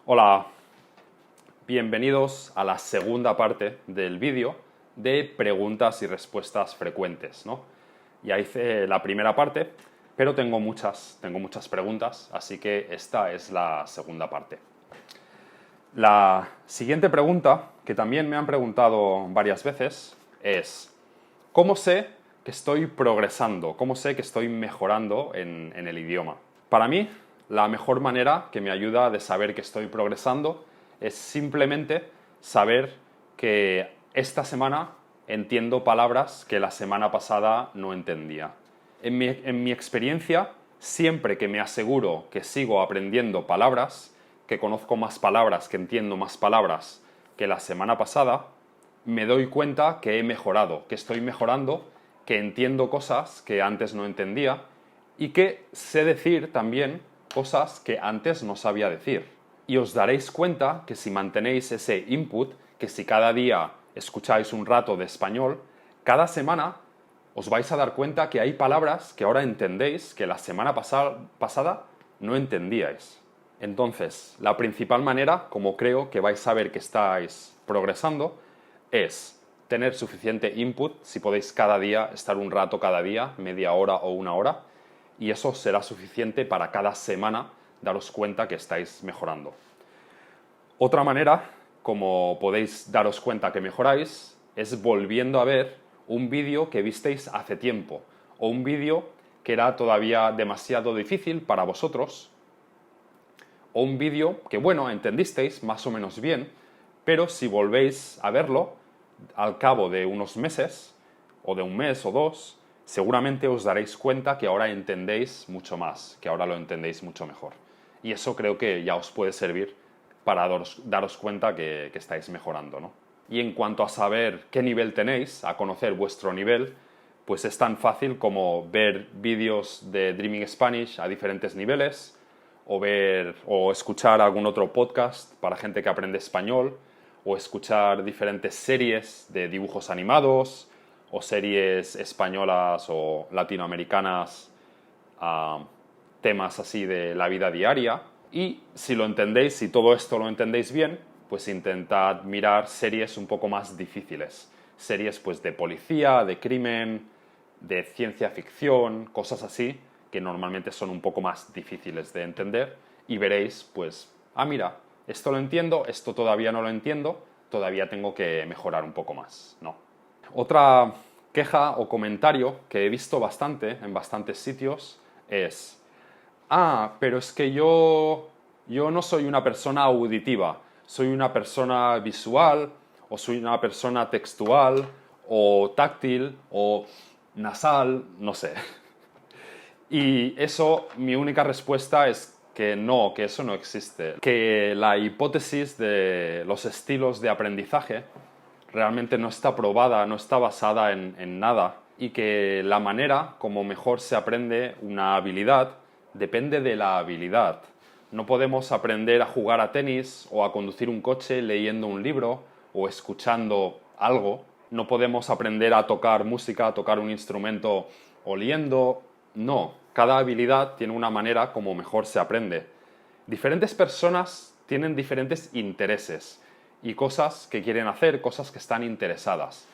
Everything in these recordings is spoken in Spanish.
Hola, bienvenidos a la segunda parte del vídeo de preguntas y respuestas frecuentes, ¿no? Ya hice la primera parte, pero tengo muchas preguntas, así que esta es la segunda parte. La siguiente pregunta, que también me han preguntado varias veces, es ¿cómo sé que estoy progresando? ¿Cómo sé que estoy mejorando en el idioma? Para mí, la mejor manera que me ayuda de saber que estoy progresando es simplemente saber que esta semana entiendo palabras que la semana pasada no entendía. En mi experiencia, siempre que me aseguro que sigo aprendiendo palabras, que conozco más palabras, que entiendo más palabras que la semana pasada, me doy cuenta que he mejorado, que estoy mejorando, que entiendo cosas que antes no entendía y que sé decir también cosas que antes no sabía decir. Y os daréis cuenta que si mantenéis ese input, que si cada día escucháis un rato de español, cada semana os vais a dar cuenta que hay palabras que ahora entendéis que la semana pasada no entendíais. Entonces, la principal manera, como creo que vais a ver que estáis progresando, es tener suficiente input, si podéis cada día estar un rato cada día, media hora o una hora, y eso será suficiente para cada semana daros cuenta que estáis mejorando. Otra manera, como podéis daros cuenta que mejoráis, es volviendo a ver un vídeo que visteis hace tiempo, o un vídeo que era todavía demasiado difícil para vosotros, o un vídeo que, bueno, entendisteis más o menos bien, pero si volvéis a verlo, al cabo de unos meses, o de un mes o dos, seguramente os daréis cuenta que ahora entendéis mucho más, que ahora lo entendéis mucho mejor. Y eso creo que ya os puede servir para daros cuenta que estáis mejorando, ¿no? Y en cuanto a saber qué nivel tenéis, a conocer vuestro nivel, pues es tan fácil como ver vídeos de Dreaming Spanish a diferentes niveles, o ver o escuchar algún otro podcast para gente que aprende español, o escuchar diferentes series de dibujos animados, o series españolas o latinoamericanas a temas así de la vida diaria. Y si lo entendéis, si todo esto lo entendéis bien, pues intentad mirar series un poco más difíciles. Series pues de policía, de crimen, de ciencia ficción, cosas así, que normalmente son un poco más difíciles de entender, y veréis, pues, mira, esto lo entiendo, esto todavía no lo entiendo, todavía tengo que mejorar un poco más, ¿no? Otra queja o comentario que he visto bastante en bastantes sitios es: pero es que yo no soy una persona auditiva, soy una persona visual, o soy una persona textual, o táctil, o nasal, no sé. Y eso, mi única respuesta es que no, que eso no existe. Que la hipótesis de los estilos de aprendizaje realmente no está probada, no está basada en nada, y que la manera como mejor se aprende una habilidad depende de la habilidad. No podemos aprender a jugar a tenis o a conducir un coche leyendo un libro o escuchando algo. No podemos aprender a tocar música, a tocar un instrumento oliendo. No, cada habilidad tiene una manera como mejor se aprende. Diferentes personas tienen diferentes intereses y cosas que quieren hacer, cosas que están interesadas.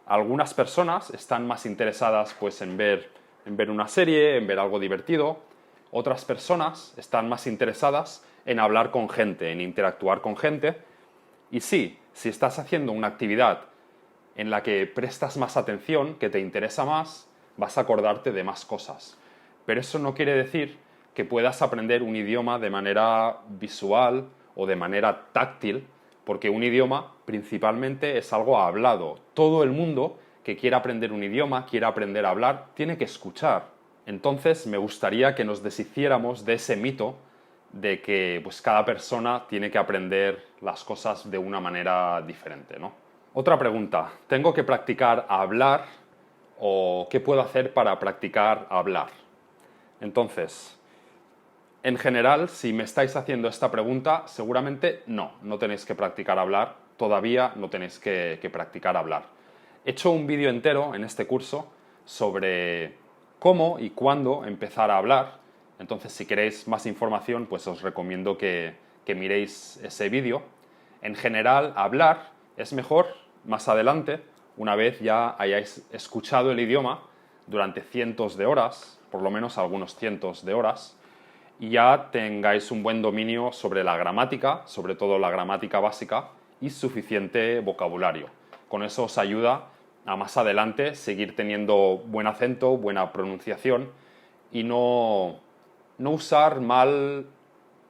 Algunas personas están más interesadas pues en ver una serie, en ver algo divertido. Otras personas están más interesadas en hablar con gente, en interactuar con gente. Y sí, si estás haciendo una actividad en la que prestas más atención, que te interesa más, vas a acordarte de más cosas. Pero eso no quiere decir que puedas aprender un idioma de manera visual o de manera táctil, porque un idioma principalmente es algo hablado. Todo el mundo que quiera aprender un idioma, quiera aprender a hablar, tiene que escuchar. Entonces me gustaría que nos deshiciéramos de ese mito de que pues, cada persona tiene que aprender las cosas de una manera diferente, ¿no? Otra pregunta, ¿tengo que practicar a hablar o qué puedo hacer para practicar a hablar? Entonces, en general, si me estáis haciendo esta pregunta, seguramente no tenéis que practicar a hablar, todavía no tenéis que practicar a hablar. He hecho un vídeo entero en este curso sobre cómo y cuándo empezar a hablar, entonces si queréis más información, pues os recomiendo que que miréis ese vídeo. En general, hablar es mejor más adelante, una vez ya hayáis escuchado el idioma durante cientos de horas, por lo menos algunos cientos de horas, y ya tengáis un buen dominio sobre la gramática, sobre todo la gramática básica, y suficiente vocabulario. Con eso os ayuda a más adelante seguir teniendo buen acento, buena pronunciación y no usar mal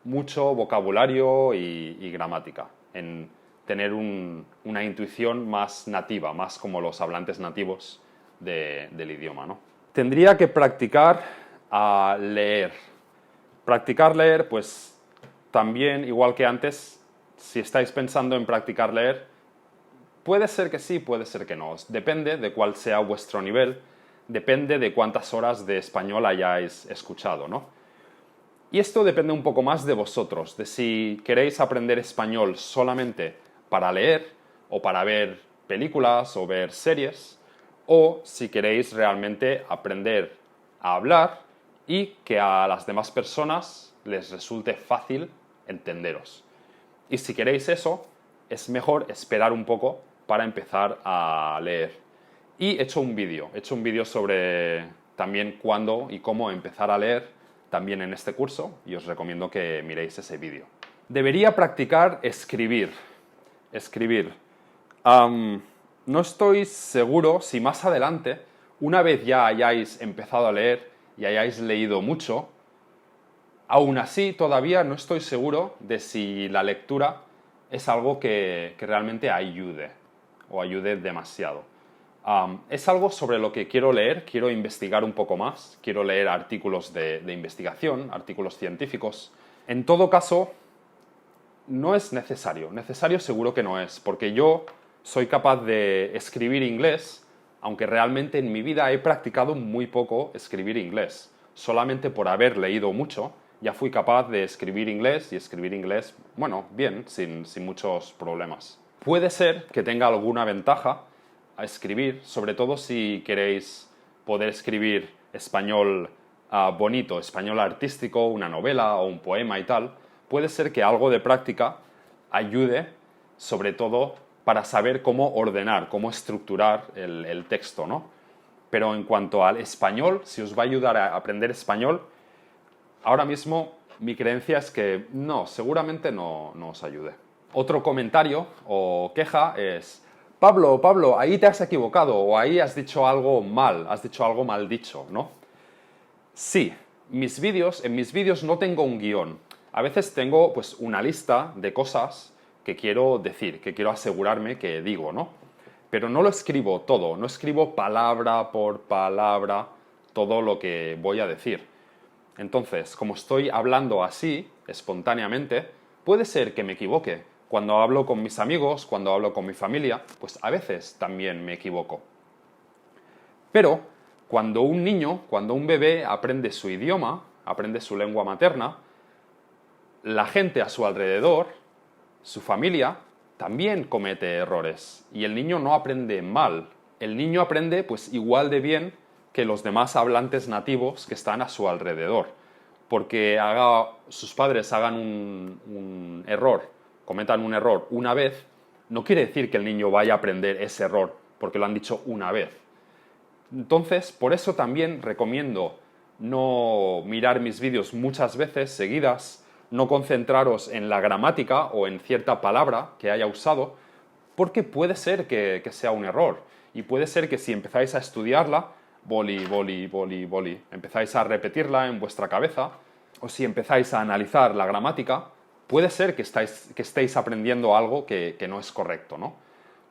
mucho vocabulario y gramática, en tener una intuición más nativa, más como los hablantes nativos del idioma, ¿no? Tendría que practicar a leer. Practicar leer, pues también, igual que antes, si estáis pensando en practicar leer, puede ser que sí, puede ser que no. Depende de cuál sea vuestro nivel, depende de cuántas horas de español hayáis escuchado, ¿no? Y esto depende un poco más de vosotros, de si queréis aprender español solamente para leer o para ver películas o ver series, o si queréis realmente aprender a hablar y que a las demás personas les resulte fácil entenderos. Y si queréis eso, es mejor esperar un poco para empezar a leer. Y he hecho un vídeo sobre también cuándo y cómo empezar a leer también en este curso y os recomiendo que miréis ese vídeo. Debería practicar escribir. No estoy seguro si más adelante, una vez ya hayáis empezado a leer y hayáis leído mucho, aún así todavía no estoy seguro de si la lectura es algo que realmente ayude o ayude demasiado. Es algo sobre lo que quiero leer, quiero investigar un poco más, quiero leer artículos de investigación, artículos científicos. En todo caso, no es necesario. Necesario seguro que no es, porque yo soy capaz de escribir inglés, aunque realmente en mi vida he practicado muy poco escribir inglés. Solamente por haber leído mucho, ya fui capaz de escribir inglés y escribir inglés, bueno, bien, sin muchos problemas. Puede ser que tenga alguna ventaja a escribir, sobre todo si queréis poder escribir español bonito, español artístico, una novela o un poema y tal, puede ser que algo de práctica ayude, sobre todo para saber cómo ordenar, cómo estructurar el texto, ¿no? Pero en cuanto al español, si os va a ayudar a aprender español, ahora mismo mi creencia es que no, seguramente no os ayude. Otro comentario o queja es: Pablo, ahí te has equivocado o ahí has dicho algo mal, has dicho algo mal dicho, ¿no? Sí, en mis vídeos no tengo un guión. A veces tengo pues una lista de cosas que quiero decir, que quiero asegurarme que digo, ¿no? Pero no lo escribo todo, no escribo palabra por palabra todo lo que voy a decir. Entonces, como estoy hablando así, espontáneamente, puede ser que me equivoque. Cuando hablo con mis amigos, cuando hablo con mi familia, pues a veces también me equivoco. Pero cuando un niño, cuando un bebé aprende su idioma, aprende su lengua materna, la gente a su alrededor, su familia, también comete errores. Y el niño no aprende mal. El niño aprende pues igual de bien que los demás hablantes nativos que están a su alrededor. Porque sus padres hagan un error, cometan un error una vez, no quiere decir que el niño vaya a aprender ese error porque lo han dicho una vez. Entonces, por eso también recomiendo no mirar mis vídeos muchas veces seguidas, no concentraros en la gramática o en cierta palabra que haya usado, porque puede ser que sea un error. Y puede ser que si empezáis a estudiarla, boli, empezáis a repetirla en vuestra cabeza, o si empezáis a analizar la gramática, puede ser que estéis aprendiendo algo que no es correcto, ¿no?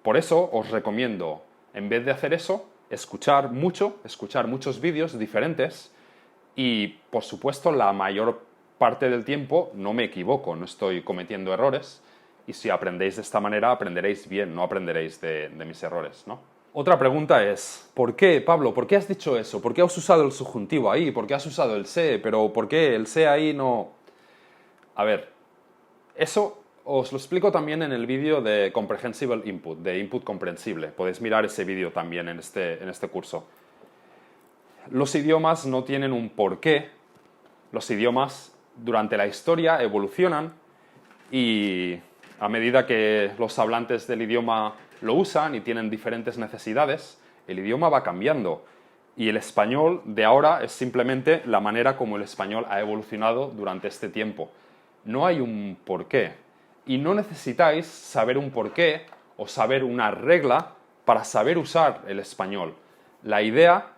Por eso os recomiendo, en vez de hacer eso, escuchar muchos vídeos diferentes y, por supuesto, la mayor parte del tiempo no me equivoco, no estoy cometiendo errores y si aprendéis de esta manera aprenderéis bien, no aprenderéis de mis errores, ¿no? Otra pregunta es, ¿por qué, Pablo? ¿Por qué has dicho eso? ¿Por qué has usado el subjuntivo ahí? ¿Por qué has usado el se? ¿Pero por qué el se ahí no...? A ver, eso os lo explico también en el vídeo de Comprehensible Input, de input comprensible. Podéis mirar ese vídeo también en este curso. Los idiomas no tienen un porqué. Los idiomas durante la historia evolucionan y a medida que los hablantes del idioma lo usan y tienen diferentes necesidades, el idioma va cambiando. Y el español de ahora es simplemente la manera como el español ha evolucionado durante este tiempo. No hay un porqué. Y no necesitáis saber un porqué o saber una regla para saber usar el español. La idea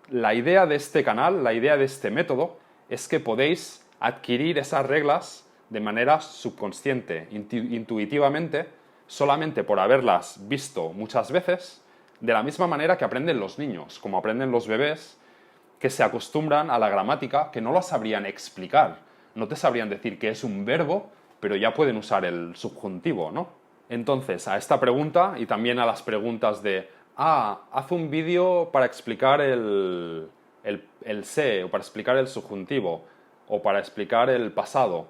de este canal, la idea de este método, es que podéis adquirir esas reglas de manera subconsciente, intuitivamente, solamente por haberlas visto muchas veces, de la misma manera que aprenden los niños, como aprenden los bebés, que se acostumbran a la gramática, que no la sabrían explicar. No te sabrían decir que es un verbo, pero ya pueden usar el subjuntivo, ¿no? Entonces, a esta pregunta y también a las preguntas de haz un vídeo para explicar el se, o para explicar el subjuntivo, o para explicar el pasado.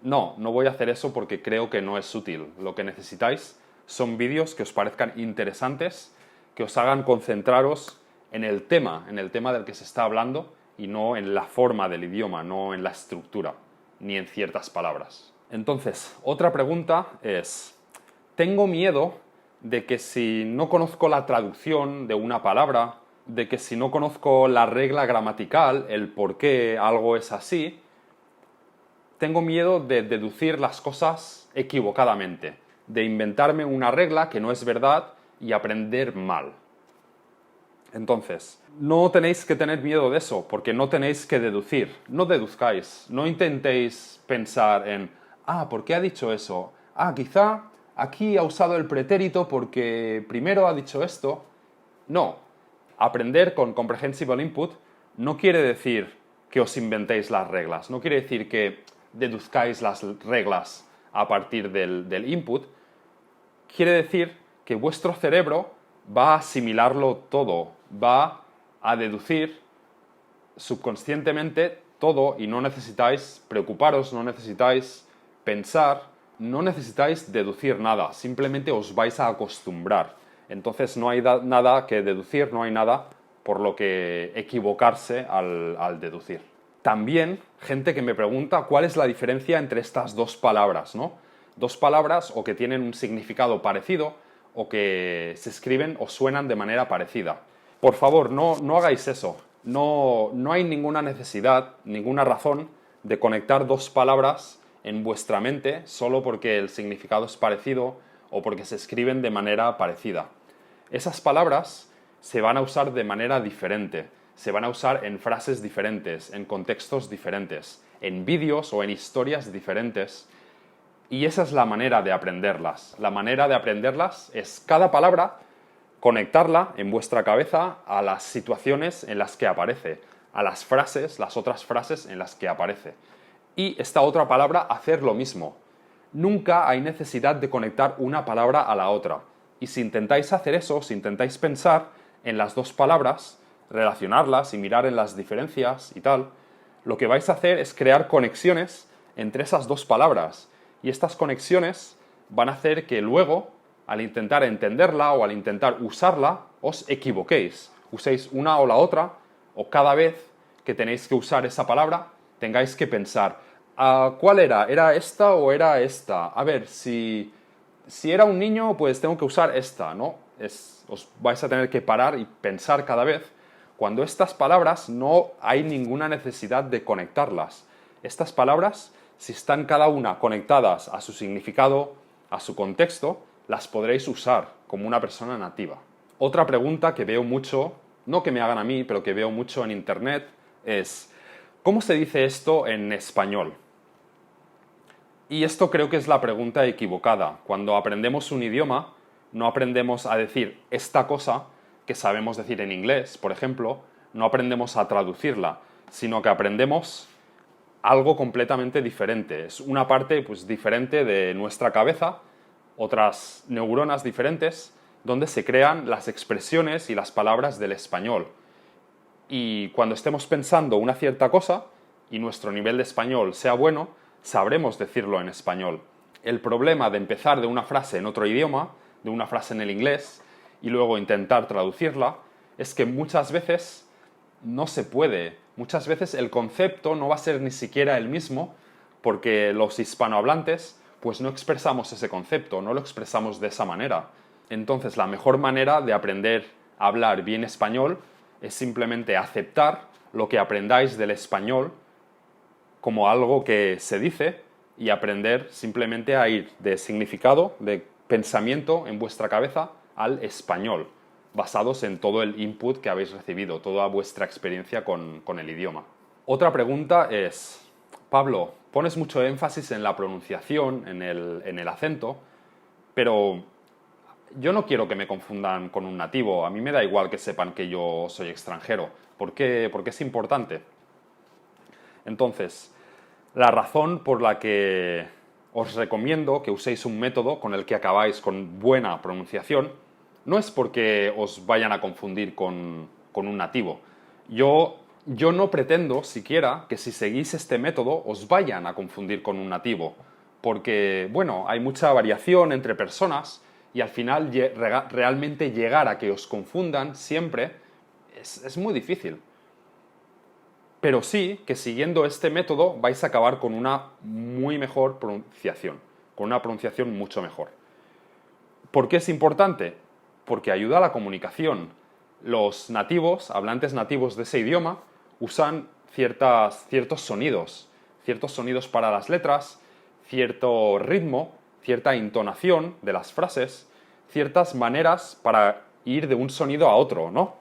No voy a hacer eso porque creo que no es útil. Lo que necesitáis son vídeos que os parezcan interesantes, que os hagan concentraros en el tema del que se está hablando y no en la forma del idioma, no en la estructura, ni en ciertas palabras. Entonces, otra pregunta es, tengo miedo de que si no conozco la traducción de una palabra, de que si no conozco la regla gramatical, el por qué algo es así, tengo miedo de deducir las cosas equivocadamente, de inventarme una regla que no es verdad y aprender mal. Entonces, no tenéis que tener miedo de eso, porque no tenéis que deducir. No deduzcáis, no intentéis pensar en ¿por qué ha dicho eso? Quizá aquí ha usado el pretérito porque primero ha dicho esto. No. Aprender con Comprehensible Input no quiere decir que os inventéis las reglas, no quiere decir que deduzcáis las reglas a partir del input. Quiere decir que vuestro cerebro va a asimilarlo todo, va a deducir subconscientemente todo y no necesitáis preocuparos, no necesitáis pensar, no necesitáis deducir nada, simplemente os vais a acostumbrar. Entonces no hay nada que deducir, no hay nada por lo que equivocarse al deducir. También, gente que me pregunta cuál es la diferencia entre estas dos palabras, ¿no? Dos palabras o que tienen un significado parecido o que se escriben o suenan de manera parecida. Por favor, no hagáis eso. No hay ninguna necesidad, ninguna razón de conectar dos palabras en vuestra mente solo porque el significado es parecido o porque se escriben de manera parecida. Esas palabras se van a usar de manera diferente, se van a usar en frases diferentes, en contextos diferentes, en vídeos o en historias diferentes. Y esa es la manera de aprenderlas. La manera de aprenderlas es cada palabra conectarla en vuestra cabeza a las situaciones en las que aparece, a las frases, las otras frases en las que aparece. Y esta otra palabra hacer lo mismo. Nunca hay necesidad de conectar una palabra a la otra. Y si intentáis hacer eso, si intentáis pensar en las dos palabras, relacionarlas y mirar en las diferencias y tal, lo que vais a hacer es crear conexiones entre esas dos palabras. Y estas conexiones van a hacer que luego, al intentar entenderla o al intentar usarla, os equivoquéis. Uséis una o la otra, o cada vez que tenéis que usar esa palabra, tengáis que pensar, ¿cuál era? ¿Era esta o era esta? A ver, si era un niño, pues tengo que usar esta, ¿no? Os vais a tener que parar y pensar cada vez. Cuando estas palabras no hay ninguna necesidad de conectarlas. Estas palabras, si están cada una conectadas a su significado, a su contexto, las podréis usar como una persona nativa. Otra pregunta que veo mucho, no que me hagan a mí, pero que veo mucho en internet, es ¿cómo se dice esto en español? Y esto creo que es la pregunta equivocada. Cuando aprendemos un idioma, no aprendemos a decir esta cosa que sabemos decir en inglés, por ejemplo, no aprendemos a traducirla, sino que aprendemos algo completamente diferente. Es una parte pues, diferente de nuestra cabeza, otras neuronas diferentes, donde se crean las expresiones y las palabras del español. Y cuando estemos pensando una cierta cosa y nuestro nivel de español sea bueno, sabremos decirlo en español. El problema de empezar de una frase en otro idioma, de una frase en el inglés, y luego intentar traducirla, es que muchas veces no se puede. Muchas veces el concepto no va a ser ni siquiera el mismo porque los hispanohablantes pues no expresamos ese concepto, no lo expresamos de esa manera. Entonces, la mejor manera de aprender a hablar bien español es simplemente aceptar lo que aprendáis del español como algo que se dice y aprender simplemente a ir de significado, de pensamiento en vuestra cabeza al español, basados en todo el input que habéis recibido, toda vuestra experiencia con el idioma. Otra pregunta es, Pablo, pones mucho énfasis en la pronunciación, en el acento, pero yo no quiero que me confundan con un nativo. A mí me da igual que sepan que yo soy extranjero. ¿Por qué? Porque es importante. Entonces, la razón por la que os recomiendo que uséis un método con el que acabáis con buena pronunciación no es porque os vayan a confundir con un nativo. Yo no pretendo siquiera que si seguís este método os vayan a confundir con un nativo, porque, bueno, hay mucha variación entre personas y al final realmente llegar a que os confundan siempre es muy difícil. Pero sí que siguiendo este método vais a acabar con una muy mejor pronunciación, con una pronunciación mucho mejor. ¿Por qué es importante? Porque ayuda a la comunicación. Los nativos, hablantes nativos de ese idioma, usan ciertos sonidos para las letras, cierto ritmo, cierta entonación de las frases, ciertas maneras para ir de un sonido a otro, ¿no?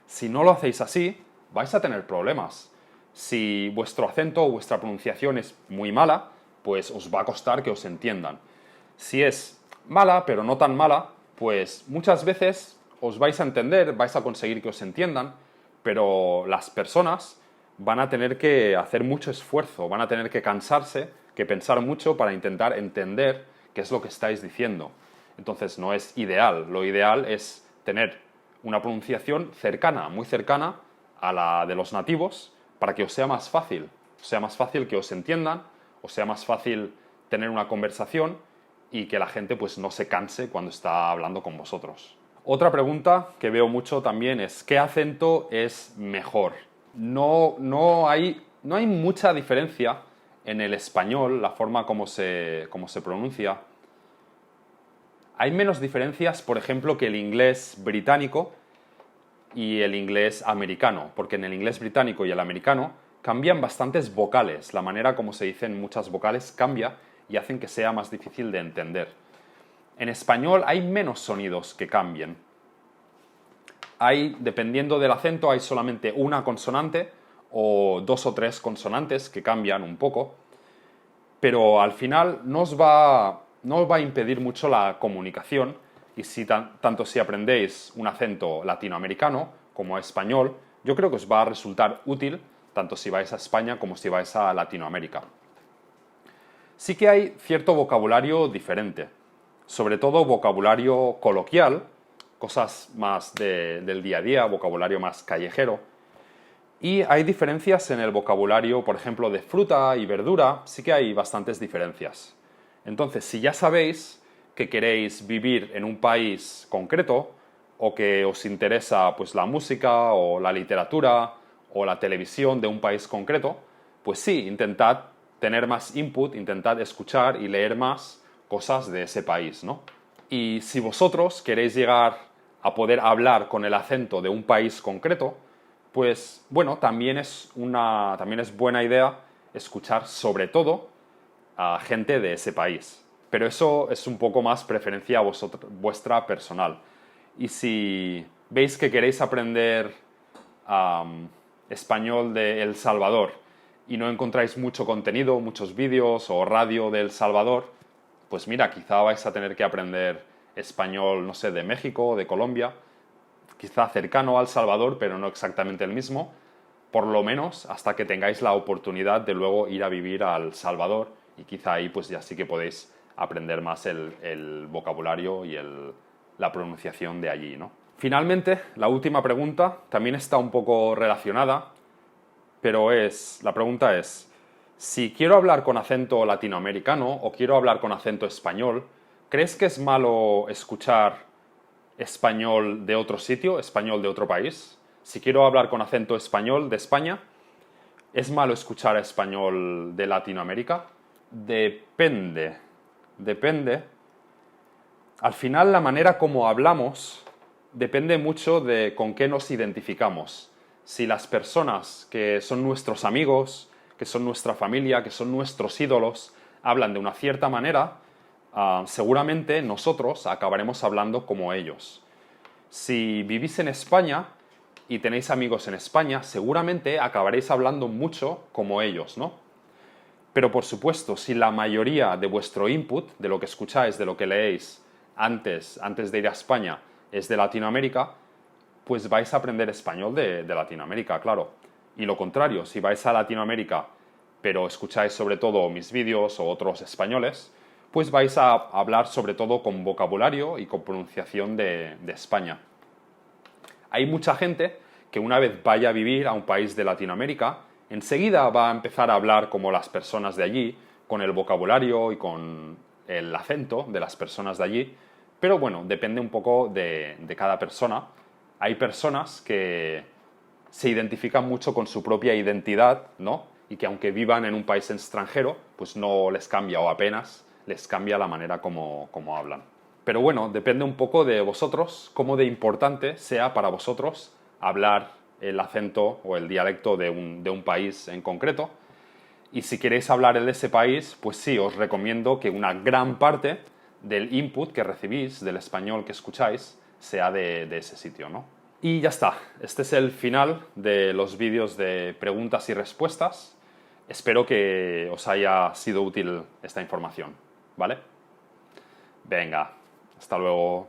Si no lo hacéis así, vais a tener problemas. Si vuestro acento o vuestra pronunciación es muy mala, pues os va a costar que os entiendan. Si es mala, pero no tan mala, pues muchas veces os vais a entender, vais a conseguir que os entiendan, pero las personas van a tener que hacer mucho esfuerzo, van a tener que cansarse, que pensar mucho para intentar entender qué es lo que estáis diciendo. Entonces no es ideal. Lo ideal es tener una pronunciación cercana, muy cercana a la de los nativos, para que os sea más fácil que os entiendan, os sea más fácil tener una conversación y que la gente pues no se canse cuando está hablando con vosotros. Otra pregunta que veo mucho también es ¿qué acento es mejor? No hay mucha diferencia en el español, la forma como se pronuncia. Hay menos diferencias, por ejemplo, que el inglés británico y el inglés americano, porque en el inglés británico y el americano cambian bastantes vocales. La manera como se dicen muchas vocales cambia y hacen que sea más difícil de entender. En español hay menos sonidos que cambien. Dependiendo del acento, hay solamente una consonante o 2 o 3 consonantes que cambian un poco, pero al final no os va a impedir mucho la comunicación y tanto si aprendéis un acento latinoamericano como español, yo creo que os va a resultar útil tanto si vais a España como si vais a Latinoamérica. Sí que hay cierto vocabulario diferente, sobre todo vocabulario coloquial, cosas más del día a día, vocabulario más callejero. Y hay diferencias en el vocabulario, por ejemplo, de fruta y verdura, sí que hay bastantes diferencias. Entonces, si ya sabéis que queréis vivir en un país concreto o que os interesa pues, la música o la literatura o la televisión de un país concreto, pues sí, intentad tener más input, intentad escuchar y leer más cosas de ese país, ¿no? Y si vosotros queréis llegar a poder hablar con el acento de un país concreto, pues bueno, también es buena idea escuchar sobre todo a gente de ese país. Pero eso es un poco más preferencia vuestra personal. Y si veis que queréis aprender español de El Salvador y no encontráis mucho contenido, muchos vídeos o radio de El Salvador, pues mira, quizá vais a tener que aprender español, no sé, de México o de Colombia, quizá cercano a El Salvador, pero no exactamente el mismo, por lo menos hasta que tengáis la oportunidad de luego ir a vivir a El Salvador y quizá ahí pues ya sí que podéis aprender más el vocabulario y la pronunciación de allí, ¿no? Finalmente, la última pregunta también está un poco relacionada, pero la pregunta es, si quiero hablar con acento latinoamericano o quiero hablar con acento español, ¿crees que es malo escuchar español de otro sitio, español de otro país? Si quiero hablar con acento español de España, ¿Es malo escuchar español de Latinoamérica? Depende. Depende. Al final, la manera como hablamos depende mucho de con qué nos identificamos. Si las personas que son nuestros amigos, que son nuestra familia, que son nuestros ídolos, hablan de una cierta manera, seguramente nosotros acabaremos hablando como ellos. Si vivís en España y tenéis amigos en España, seguramente acabaréis hablando mucho como ellos, ¿no? Pero por supuesto, si la mayoría de vuestro input, de lo que escucháis, de lo que leéis antes de ir a España, es de Latinoamérica, pues vais a aprender español de Latinoamérica, claro. Y lo contrario, si vais a Latinoamérica, pero escucháis sobre todo mis vídeos o otros españoles, pues vais a hablar sobre todo con vocabulario y con pronunciación de España. Hay mucha gente que una vez vaya a vivir a un país de Latinoamérica, enseguida va a empezar a hablar como las personas de allí, con el vocabulario y con el acento de las personas de allí, pero bueno, depende un poco de cada persona. Hay personas que se identifican mucho con su propia identidad, ¿no? Y que aunque vivan en un país extranjero, pues no les cambia o apenas les cambia la manera como hablan. Pero bueno, depende un poco de vosotros, cómo de importante sea para vosotros hablar el acento o el dialecto de un país en concreto. Y si queréis hablar el de ese país, pues sí, os recomiendo que una gran parte del input que recibís, del español que escucháis, sea de ese sitio, ¿no? Y ya está, este es el final de los vídeos de preguntas y respuestas. Espero que os haya sido útil esta información, ¿vale? Venga, hasta luego.